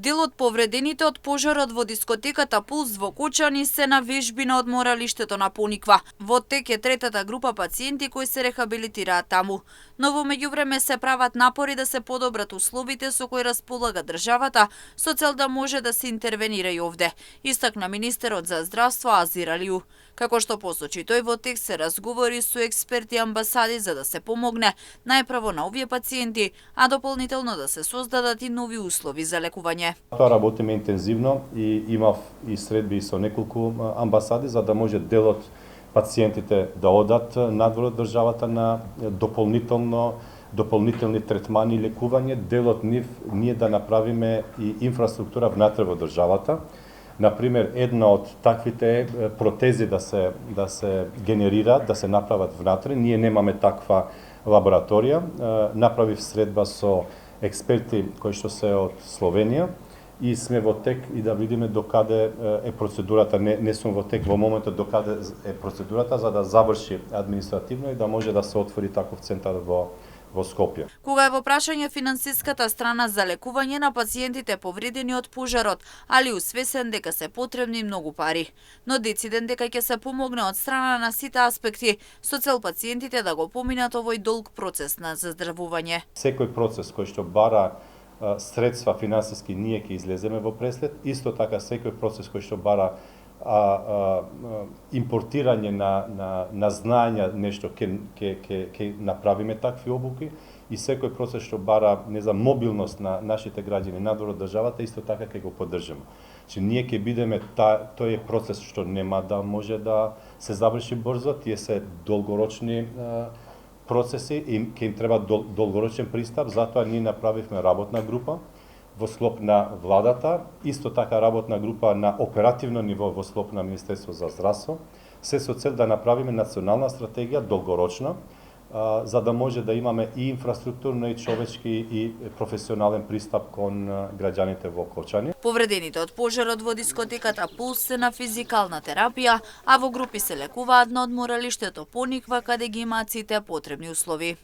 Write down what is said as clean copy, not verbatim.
Дел од повредените од пожарот во дискотеката Пулс во Кочани се на вежби на одморалиштето на Пониква. Во тек е третата група пациенти кои се рехабилитираат таму. Но во меѓувреме се прават напори да се подобрат условите со кои располага државата со цел да може да се интервенира и овде, истакна министерот за здравство Азир Алиу. Како што посочи тој, во тек се разговори со експерти и амбасади за да се помогне најпрво на овие пациенти, а дополнително да се создадат и нови услови за лекување. Тоа работиме интензивно и имав и средби со неколку амбасади за да може дел од пациентите да одат надвор од државата на дополнителни третмани и лекување, дел од нив ние да направиме и инфраструктура внатре во државата. Например, една од таквите е протези да се генерираат, да се направат внатре. Ние немаме таква лабораторија. Направив средба со експерти кои што се од Словенија и сме во тек и да видиме докаде е процедурата. Не сум во тек во моментот докаде е процедурата за да заврши административно и да може да се отвори таков центар во Скопје. Кога е во прашање финансиската страна за лекување на пациентите повредени од пожарот, али усвесен дека се потребни многу пари, но дециден дека ќе се помогне од страна на сите аспекти со цел пациентите да го поминат овој долг процес на заздравување. Секој процес кој што бара средства финансиски ние ќе излеземе во преслед, исто така секој процес кој што бара импортирање на знаења, нешто ќе направиме такви обуки и секој процес што бара, мобилност на нашите граѓани надвор од државата, исто така ќе го поддржиме. Че ние ќе бидеме тој е процес што нема да може да се заврши брзо, тие се долгорочни процеси и ќе им треба долгорочен пристап, затоа ние направивме работна група во склоп на владата, исто така работна група на оперативно ниво во склоп на Министерство за здравство, се со цел да направиме национална стратегија долгорочна, за да може да имаме и инфраструктурно, и човечки, и професионален пристап кон граѓаните во Кочани. Повредените од пожарот во дискотеката Пулс се на физикална терапија, а во групи се лекуваат на одморалиштето Пониква, каде ги имаат сите потребни услови.